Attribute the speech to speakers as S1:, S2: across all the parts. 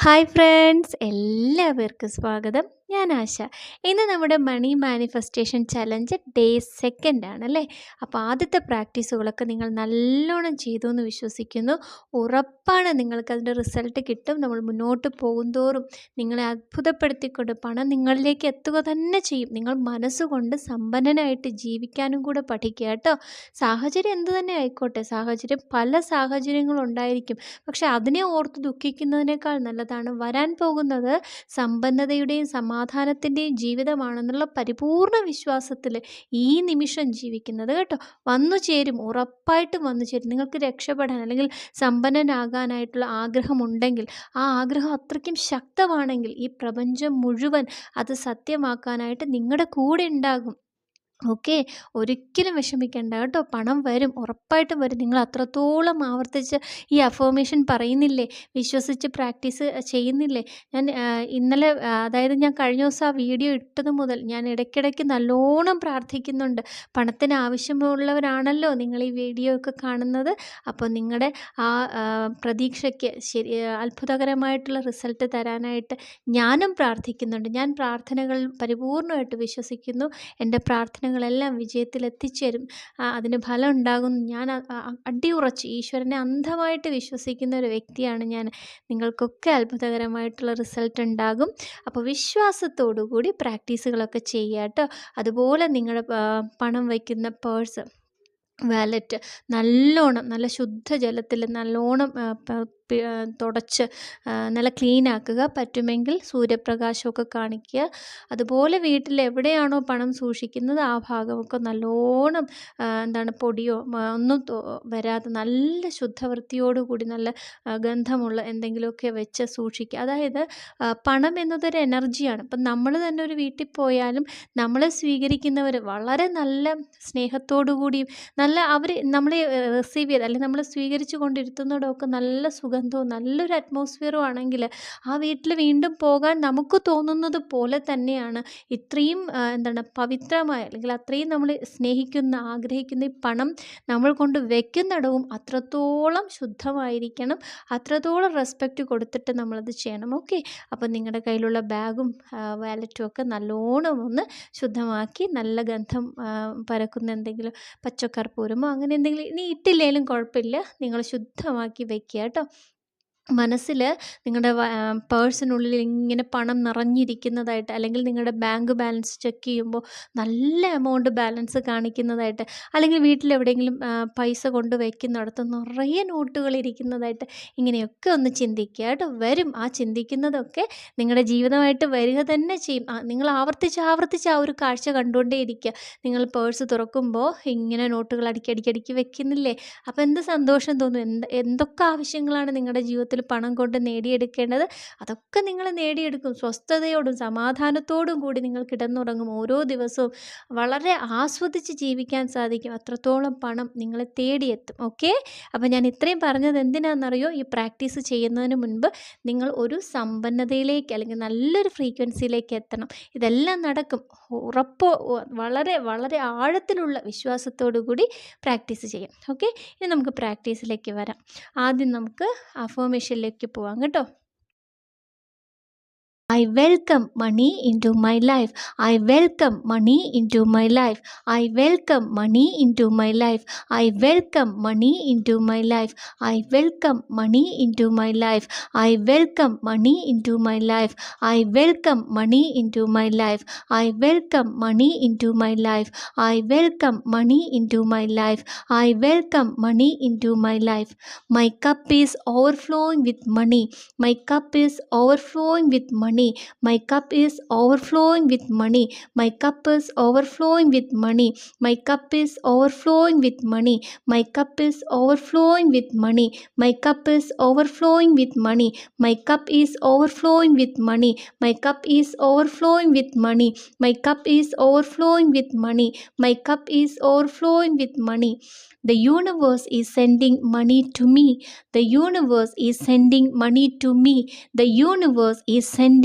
S1: Hi friends, എല്ലാവർക്കും സ്വാഗതം. ഞാൻ ആശ. ഇന്ന് നമ്മുടെ money manifestation challenge day second ആണല്ലേ. അപ്പോൾ ആദ്യത്തെ പ്രാക്ടീസുകളൊക്കെ നിങ്ങൾ നല്ലോണം ചെയ്തു എന്ന് വിശ്വസിക്കുന്നു. ഉറപ്പാണ് നിങ്ങൾക്കതിൻ്റെ റിസൾട്ട് കിട്ടും. നമ്മൾ മുന്നോട്ട് പോകുന്തോറും നിങ്ങളെ അത്ഭുതപ്പെടുത്തിക്കൊണ്ട് പണം നിങ്ങളിലേക്ക് എത്തുക തന്നെ ചെയ്യും. നിങ്ങൾ മനസ്സുകൊണ്ട് സമ്പന്നനായിട്ട് ജീവിക്കാനും കൂടെ പഠിക്കുക കേട്ടോ. സാഹചര്യം എന്തു തന്നെ ആയിക്കോട്ടെ, പല സാഹചര്യങ്ങളുണ്ടായിരിക്കും. പക്ഷെ അതിനെ ഓർത്ത് ദുഃഖിക്കുന്നതിനേക്കാൾ നല്ലതാണ് വരാൻ പോകുന്നത് സമ്പന്നതയുടെയും സമാധാനത്തിൻ്റെയും ജീവിതമാണെന്നുള്ള പരിപൂർണ വിശ്വാസത്തിൽ ഈ നിമിഷം ജീവിക്കുന്നത് കേട്ടോ. വന്നു ചേരും, ഉറപ്പായിട്ടും വന്നു ചേരും. നിങ്ങൾക്ക് രക്ഷപ്പെടാൻ അല്ലെങ്കിൽ സമ്പന്നനാകാനായിട്ടുള്ള ആഗ്രഹമുണ്ടെങ്കിൽ, ആ ആഗ്രഹം അത്രയ്ക്കും ശക്തമാണെങ്കിൽ ഈ പ്രപഞ്ചം മുഴുവൻ അത് സത്യമാക്കാനായിട്ട് നിങ്ങളുടെ കൂടെ ഉണ്ടാകും. ഓക്കെ, ഒരിക്കലും വിഷമിക്കേണ്ട കേട്ടോ. പണം വരും, ഉറപ്പായിട്ടും വരും. നിങ്ങൾ അത്രത്തോളം ആവർത്തിച്ച് ഈ അഫർമേഷൻ പറയുന്നില്ലേ, വിശ്വസിച്ച് പ്രാക്ടീസ് ചെയ്യുന്നില്ലേ. ഞാൻ ഇന്നലെ അതായത് ഞാൻ കഴിഞ്ഞ ദിവസം ആ വീഡിയോ ഇട്ടത് മുതൽ ഞാൻ ഇടയ്ക്കിടയ്ക്ക് നല്ലോണം പ്രാർത്ഥിക്കുന്നുണ്ട്. പണത്തിന് ആവശ്യമുള്ളവരാണല്ലോ നിങ്ങൾ ഈ വീഡിയോ ഒക്കെ കാണുന്നത്. അപ്പോൾ നിങ്ങളുടെ ആ പ്രതീക്ഷയ്ക്ക് അത്ഭുതകരമായിട്ടുള്ള റിസൾട്ട് തരാനായിട്ട് ഞാനും പ്രാർത്ഥിക്കുന്നുണ്ട്. ഞാൻ പ്രാർത്ഥനകൾ പരിപൂർണമായിട്ട് വിശ്വസിക്കുന്നു. എൻ്റെ പ്രാർത്ഥനകളെല്ലാം വിജയത്തിലെത്തിച്ചേരും, അതിന് ഫലം ഉണ്ടാകും. ഞാൻ അടിയുറച്ച് ഈശ്വരനെ അന്ധമായിട്ട് വിശ്വസിക്കുന്ന ഒരു വ്യക്തിയാണ് ഞാൻ. നിങ്ങൾക്കൊക്കെ അത്ഭുതകരമായിട്ടുള്ള റിസൾട്ട് ഉണ്ടാകും. അപ്പോൾ വിശ്വാസത്തോടു കൂടി പ്രാക്ടീസുകളൊക്കെ ചെയ്യുക കേട്ടോ. അതുപോലെ നിങ്ങളുടെ പണം വയ്ക്കുന്ന പേഴ്സ്, വാലറ്റ് നല്ലോണം നല്ല ശുദ്ധജലത്തിൽ നല്ലോണം തുടച്ച് നല്ല ക്ലീൻ ആക്കുക. പറ്റുമെങ്കിൽ സൂര്യപ്രകാശമൊക്കെ കാണിക്കുക. അതുപോലെ വീട്ടിൽ എവിടെയാണോ പണം സൂക്ഷിക്കുന്നത് ആ ഭാഗമൊക്കെ നല്ലോണം പൊടിയോ ഒന്നും വരാതെ നല്ല ശുദ്ധവൃത്തിയോടുകൂടി നല്ല ഗന്ധമുള്ള എന്തെങ്കിലുമൊക്കെ വെച്ച് സൂക്ഷിക്കുക. അതായത് പണം എന്നതൊരു എനർജിയാണ്. അപ്പം നമ്മൾ തന്നെ ഒരു വീട്ടിൽ പോയാലും നമ്മളെ സ്വീകരിക്കുന്നവർ വളരെ നല്ല സ്നേഹത്തോടു കൂടിയും അവർ നമ്മളെ റിസീവ് ചെയ്ത് അല്ലെങ്കിൽ നമ്മൾ സ്വീകരിച്ചു കൊണ്ടിരുത്തുന്നതോടൊക്കെ നല്ല സുഗന്ധവും നല്ലൊരു അറ്റ്മോസ്ഫിയറും ആണെങ്കിൽ ആ വീട്ടിൽ വീണ്ടും പോകാൻ നമുക്ക് തോന്നുന്നത് പോലെ തന്നെയാണ് ഇത്രയും പവിത്രമായ അല്ലെങ്കിൽ അത്രയും നമ്മൾ സ്നേഹിക്കുന്ന ആഗ്രഹിക്കുന്ന ഈ പണം നമ്മൾ കൊണ്ട് വെക്കുന്നിടവും അത്രത്തോളം ശുദ്ധമായിരിക്കണം. അത്രത്തോളം റെസ്പെക്റ്റ് കൊടുത്തിട്ട് നമ്മളത് ചെയ്യണം. ഓക്കെ, അപ്പം നിങ്ങളുടെ കയ്യിലുള്ള ബാഗും വാലറ്റും ഒക്കെ നല്ലോണം ഒന്ന് ശുദ്ധമാക്കി നല്ല ഗന്ധം പരക്കുന്ന എന്തെങ്കിലും പച്ചക്കർപ്പൂരമോ അങ്ങനെ എന്തെങ്കിലും ഇനി ഇട്ടില്ലെങ്കിലും കുഴപ്പമില്ല, നിങ്ങൾ ശുദ്ധമാക്കി വെക്കുക കേട്ടോ. മനസ്സിൽ നിങ്ങളുടെ പേഴ്സിനുള്ളിൽ ഇങ്ങനെ പണം നിറഞ്ഞിരിക്കുന്നതായിട്ട് അല്ലെങ്കിൽ നിങ്ങളുടെ ബാങ്ക് ബാലൻസ് ചെക്ക് ചെയ്യുമ്പോൾ നല്ല എമൗണ്ട് ബാലൻസ് കാണിക്കുന്നതായിട്ട് അല്ലെങ്കിൽ വീട്ടിലെവിടെയെങ്കിലും പൈസ കൊണ്ട് വയ്ക്കുന്നിടത്ത് നിറയെ നോട്ടുകൾ ഇരിക്കുന്നതായിട്ട് ഇങ്ങനെയൊക്കെ ഒന്ന് ചിന്തിക്കുക കേട്ടോ. വരും, ആ ചിന്തിക്കുന്നതൊക്കെ നിങ്ങളുടെ ജീവിതമായിട്ട് വരിക തന്നെ ചെയ്യും. നിങ്ങൾ ആവർത്തിച്ച് ആ ഒരു കാഴ്ച കണ്ടുകൊണ്ടേ ഇരിക്കുക. നിങ്ങൾ പേഴ്സ് തുറക്കുമ്പോൾ ഇങ്ങനെ നോട്ടുകൾ അടിക്കടിക്ക് വെക്കുന്നില്ലേ, അപ്പോൾ എന്ത് സന്തോഷം തോന്നും. എന്തൊക്കെ ആവശ്യങ്ങളാണ് നിങ്ങളുടെ ജീവിതത്തിൽ പണം കൊണ്ട് നേടിയെടുക്കേണ്ടത്, അതൊക്കെ നിങ്ങൾ നേടിയെടുക്കും. സ്വസ്ഥതയോടും സമാധാനത്തോടും കൂടി നിങ്ങൾ കിടന്നുറങ്ങും. ഓരോ ദിവസവും വളരെ ആസ്വദിച്ച് ജീവിക്കാൻ സാധിക്കും. അത്രത്തോളം പണം നിങ്ങളെ തേടിയെത്തും. ഓക്കെ, അപ്പോൾ ഞാൻ ഇത്രയും പറഞ്ഞത് എന്തിനാണെന്നറിയോ, ഈ പ്രാക്ടീസ് ചെയ്യുന്നതിന് മുൻപ് നിങ്ങൾ ഒരു സമ്പന്നതയിലേക്ക് അല്ലെങ്കിൽ നല്ലൊരു ഫ്രീക്വൻസിയിലേക്ക് എത്തണം. ഇതെല്ലാം നടക്കും, ഉറപ്പ്. വളരെ വളരെ ആഴത്തിലുള്ള വിശ്വാസത്തോടു കൂടി പ്രാക്ടീസ് ചെയ്യാം. ഓക്കെ, ഇനി നമുക്ക് പ്രാക്ടീസിലേക്ക് വരാം. ആദ്യം നമുക്ക് അഫർമേഷനിലേക്ക് പോവാം കേട്ടോ. I welcome money into my life. I welcome money into my life. I welcome money into my life. I welcome money into my life. I welcome money into my life. I welcome money into my life. I welcome money into my life. I welcome money into my life. I welcome money into my life. I welcome money into my life. My cup is overflowing with money. My cup is overflowing with money. My cup is overflowing with money. My cup is overflowing with money. My cup is overflowing with money. My cup is overflowing with money. My cup is overflowing with money. My cup is overflowing with money. My cup is overflowing with money. My cup is overflowing with money. My cup is overflowing with money. The universe is sending money to me. The universe is sending money to me. The universe is sending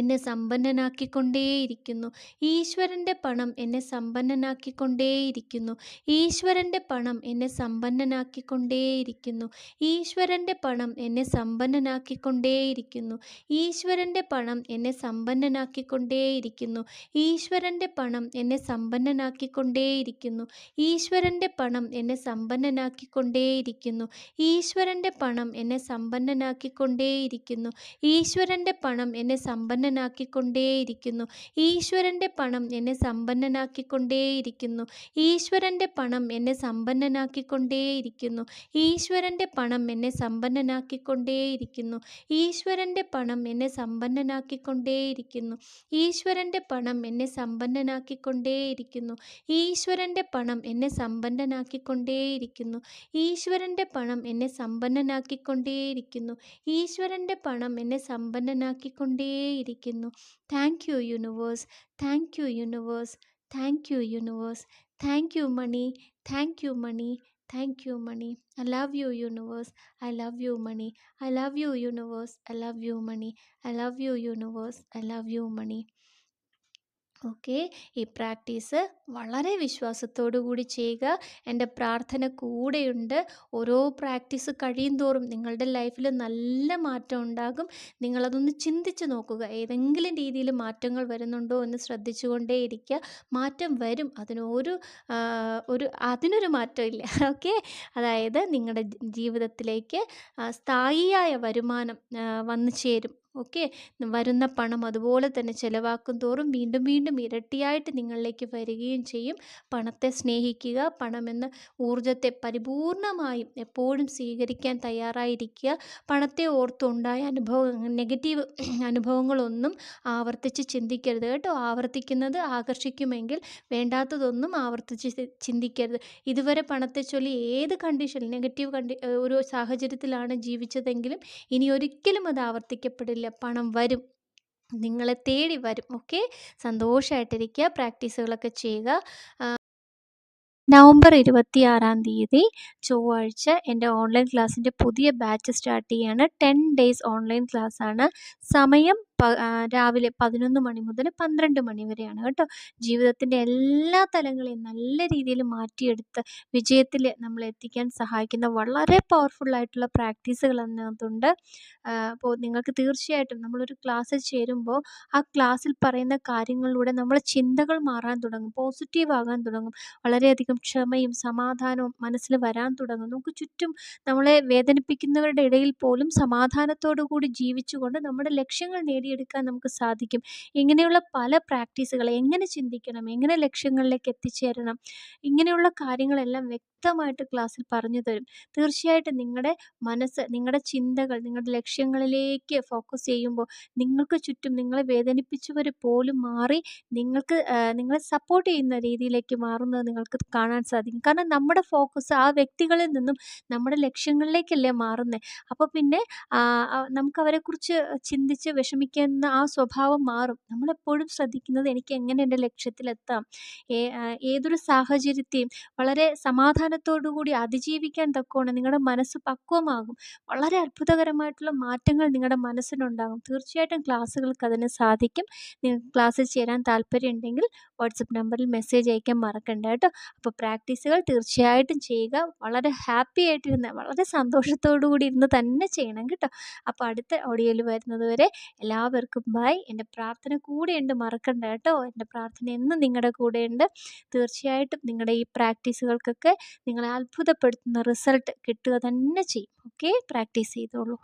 S1: എന്നെ സമ്പന്നനാക്കിക്കൊണ്ടേയിരിക്കുന്നു. ഈശ്വരൻ്റെ പണം എന്നെ സമ്പന്നനാക്കിക്കൊണ്ടേയിരിക്കുന്നു. ഈശ്വരൻ്റെ പണം എന്നെ സമ്പന്നനാക്കിക്കൊണ്ടേയിരിക്കുന്നു. ഈശ്വരൻ്റെ പണം എന്നെ സമ്പന്നനാക്കിക്കൊണ്ടേയിരിക്കുന്നു. ഈശ്വരൻ്റെ പണം എന്നെ സമ്പന്നനാക്കിക്കൊണ്ടേയിരിക്കുന്നു. ഈശ്വരൻ്റെ പണം എന്നെ സമ്പന്നനാക്കിക്കൊണ്ടേയിരിക്കുന്നു. ഈശ്വരൻ്റെ പണം എന്നെ സമ്പന്നനാക്കിക്കൊണ്ടേയിരിക്കുന്നു. ഈശ്വരൻ്റെ പണം എന്നെ സമ്പന്നനാക്കിക്കൊണ്ടേയിരിക്കുന്നു. ഈശ്വരൻ്റെ പണം എന്നെ സമ്പന്നനാക്കിക്കൊണ്ടേയിരിക്കുന്നു. ഈശ്വരൻ്റെ പണം എന്നെ സമ്പന്നനാക്കിക്കൊണ്ടേയിരിക്കുന്നു. ഈശ്വരൻ്റെ പണം എന്നെ സമ്പന്നനാക്കിക്കൊണ്ടേയിരിക്കുന്നു. ഈശ്വരൻ്റെ പണം എന്നെ സമ്പന്നനാക്കിക്കൊണ്ടേയിരിക്കുന്നു. ഈശ്വരൻ്റെ പണം എന്നെ സമ്പന്നനാക്കിക്കൊണ്ടേയിരിക്കുന്നു. ഈശ്വരൻ്റെ പണം എന്നെ സമ്പന്നനാക്കിക്കൊണ്ടേയിരിക്കുന്നു. ഈശ്വരൻ്റെ പണം എന്നെ സമ്പന്നനാക്കിക്കൊണ്ടേയിരിക്കുന്നു. ഈശ്വരൻ്റെ പണം എന്നെ സമ്പന്നനാക്കിക്കൊണ്ടേയിരിക്കുന്നു. ഈശ്വരൻ്റെ പണം എന്നെ സമ്പന്നനാക്കിക്കൊണ്ടേയിരിക്കുന്നു. Thank you universe, thank you universe, thank you universe, thank you money, thank you money, thank you money. I love you universe, I love you money, I love you universe, I love you money, I love you universe, I love you money. Okay, ഈ practice വളരെ വിശ്വാസത്തോടു കൂടി ചെയ്യുക. എൻ്റെ പ്രാർത്ഥന കൂടെയുണ്ട്. ഓരോ practice കഴിയും തോറും നിങ്ങളുടെ ലൈഫിൽ നല്ല മാറ്റം ഉണ്ടാകും. നിങ്ങളതൊന്ന് ചിന്തിച്ച് നോക്കുക, ഏതെങ്കിലും രീതിയിൽ മാറ്റങ്ങൾ വരുന്നുണ്ടോ എന്ന് ശ്രദ്ധിച്ചുകൊണ്ടേയിരിക്കുക. മാറ്റം വരും, അതിനൊരു മാറ്റമില്ല. ഓക്കെ, അതായത് നിങ്ങളുടെ ജീവിതത്തിലേക്ക് സ്ഥായിയായ വരുമാനം വന്നു ചേരും. ഓക്കെ, വരുന്ന പണം അതുപോലെ തന്നെ ചിലവാക്കും തോറും വീണ്ടും വീണ്ടും ഇരട്ടിയായിട്ട് നിങ്ങളിലേക്ക് വരികയും ചെയ്യും. പണത്തെ സ്നേഹിക്കുക. പണമെന്ന ഊർജത്തെ പരിപൂർണമായും എപ്പോഴും സ്വീകരിക്കാൻ തയ്യാറായിരിക്കുക. പണത്തെ ഓർത്തുണ്ടായ നെഗറ്റീവ് അനുഭവങ്ങളൊന്നും ആവർത്തിച്ച് ചിന്തിക്കരുത് കേട്ടോ. ആവർത്തിക്കുന്നത് ആകർഷിക്കുമെങ്കിൽ വേണ്ടാത്തതൊന്നും ആവർത്തിച്ച് ചിന്തിക്കരുത്. ഇതുവരെ പണത്തെ ചൊല്ലി ഏത് കണ്ടീഷനിൽ ഒരു സാഹചര്യത്തിലാണ് ജീവിച്ചതെങ്കിലും ഇനി ഒരിക്കലും അത് ആവർത്തിക്കപ്പെടില്ല. പണം വരും, നിങ്ങളെ തേടി വരും. ഓക്കെ, സന്തോഷമായിട്ടിരിക്കുക, പ്രാക്ടീസുകളൊക്കെ ചെയ്യുക. നവംബർ 26 ചൊവ്വാഴ്ച എൻ്റെ ഓൺലൈൻ ക്ലാസ്സിൻ്റെ പുതിയ ബാച്ച് സ്റ്റാർട്ട് ചെയ്യാണ്. 10 ഡേയ്സ് ഓൺലൈൻ ക്ലാസ്സാണ്. സമയം രാവിലെ 11 മണി മുതൽ 12 മണി വരെയാണ് കേട്ടോ. ജീവിതത്തിൻ്റെ എല്ലാ തലങ്ങളെയും നല്ല രീതിയിൽ മാറ്റിയെടുത്ത് വിജയത്തിൽ നമ്മളെ എത്തിക്കാൻ സഹായിക്കുന്ന വളരെ പവർഫുള്ളായിട്ടുള്ള പ്രാക്ടീസുകൾ അതിനകത്തുണ്ട്. അപ്പോൾ നിങ്ങൾക്ക് തീർച്ചയായിട്ടും നമ്മളൊരു ക്ലാസ്സിൽ ചേരുമ്പോൾ ആ ക്ലാസ്സിൽ പറയുന്ന കാര്യങ്ങളിലൂടെ നമ്മളെ ചിന്തകൾ മാറാൻ തുടങ്ങും, പോസിറ്റീവ് ആകാൻ തുടങ്ങും. വളരെയധികം ക്ഷമയും സമാധാനവും മനസ്സിൽ വരാൻ തുടങ്ങും. നമുക്ക് ചുറ്റും നമ്മളെ വേദനിപ്പിക്കുന്നവരുടെ ഇടയിൽ പോലും സമാധാനത്തോടു കൂടി ജീവിച്ചുകൊണ്ട് നമ്മുടെ ലക്ഷ്യങ്ങൾ നേടിയെടുക്കാൻ നമുക്ക് സാധിക്കും. ഇങ്ങനെയുള്ള പല പ്രാക്ടീസുകൾ, എങ്ങനെ ചിന്തിക്കണം, എങ്ങനെ ലക്ഷ്യങ്ങളിലേക്ക് എത്തിച്ചേരണം, ഇങ്ങനെയുള്ള കാര്യങ്ങളെല്ലാം വ്യക്തമായിട്ട് ക്ലാസ്സിൽ പറഞ്ഞു തരും. തീർച്ചയായിട്ടും നിങ്ങളുടെ മനസ്സ്, നിങ്ങളുടെ ചിന്തകൾ നിങ്ങളുടെ ലക്ഷ്യങ്ങളിലേക്ക് ഫോക്കസ് ചെയ്യുമ്പോൾ നിങ്ങൾക്ക് ചുറ്റും നിങ്ങളെ വേദനിപ്പിച്ചവർ പോലും മാറി നിങ്ങളെ സപ്പോർട്ട് ചെയ്യുന്ന രീതിയിലേക്ക് മാറുന്നത് നിങ്ങൾക്ക് കാണാൻ സാധിക്കും. കാരണം നമ്മുടെ ഫോക്കസ് ആ വ്യക്തികളിൽ നിന്നും നമ്മുടെ ലക്ഷ്യങ്ങളിലേക്കല്ലേ മാറുന്നത്. അപ്പോൾ പിന്നെ നമുക്ക് അവരെക്കുറിച്ച് ചിന്തിച്ച് വിഷമിക്കുന്ന ആ സ്വഭാവം മാറും. നമ്മളെപ്പോഴും ശ്രദ്ധിക്കുന്നത് എനിക്ക് എങ്ങനെ എൻ്റെ ലക്ഷ്യത്തിലെത്താം, ഏതൊരു സാഹചര്യത്തെയും വളരെ സമാധാനത്തോടു കൂടി അതിജീവിക്കാൻ തക്കവണ്ണം നിങ്ങളുടെ മനസ്സ് പക്വമാകും. വളരെ അത്ഭുതകരമായിട്ടുള്ള മാറ്റങ്ങൾ നിങ്ങളുടെ മനസ്സിനുണ്ടാകും. തീർച്ചയായിട്ടും ക്ലാസ്സുകൾക്ക് അതിന് സാധിക്കും. നിങ്ങൾക്ക് ക്ലാസ്സിൽ ചേരാൻ താല്പര്യമുണ്ടെങ്കിൽ വാട്സപ്പ് നമ്പറിൽ മെസ്സേജ് അയക്കാൻ മറക്കണ്ട കേട്ടോ. അപ്പോൾ പ്രാക്ടീസുകൾ തീർച്ചയായിട്ടും ചെയ്യുക. വളരെ ഹാപ്പി ആയിട്ടിരുന്ന്, വളരെ സന്തോഷത്തോടു കൂടി ഇരുന്ന് തന്നെ ചെയ്യണം കേട്ടോ. അപ്പോൾ അടുത്ത ഓഡിയോയിൽ വരുന്നത് വരെ എല്ലാവർക്കും ബൈ. എൻ്റെ പ്രാർത്ഥന കൂടെയുണ്ട്, മറക്കണ്ട കേട്ടോ. എൻ്റെ പ്രാർത്ഥന എന്നും നിങ്ങളുടെ കൂടെയുണ്ട്. തീർച്ചയായിട്ടും നിങ്ങളുടെ ഈ പ്രാക്ടീസുകൾക്കൊക്കെ നിങ്ങളെ അത്ഭുതപ്പെടുത്തുന്ന റിസൾട്ട് കിട്ടുക തന്നെ ചെയ്യും. ഓക്കെ, പ്രാക്ടീസ് ചെയ്തോളൂ.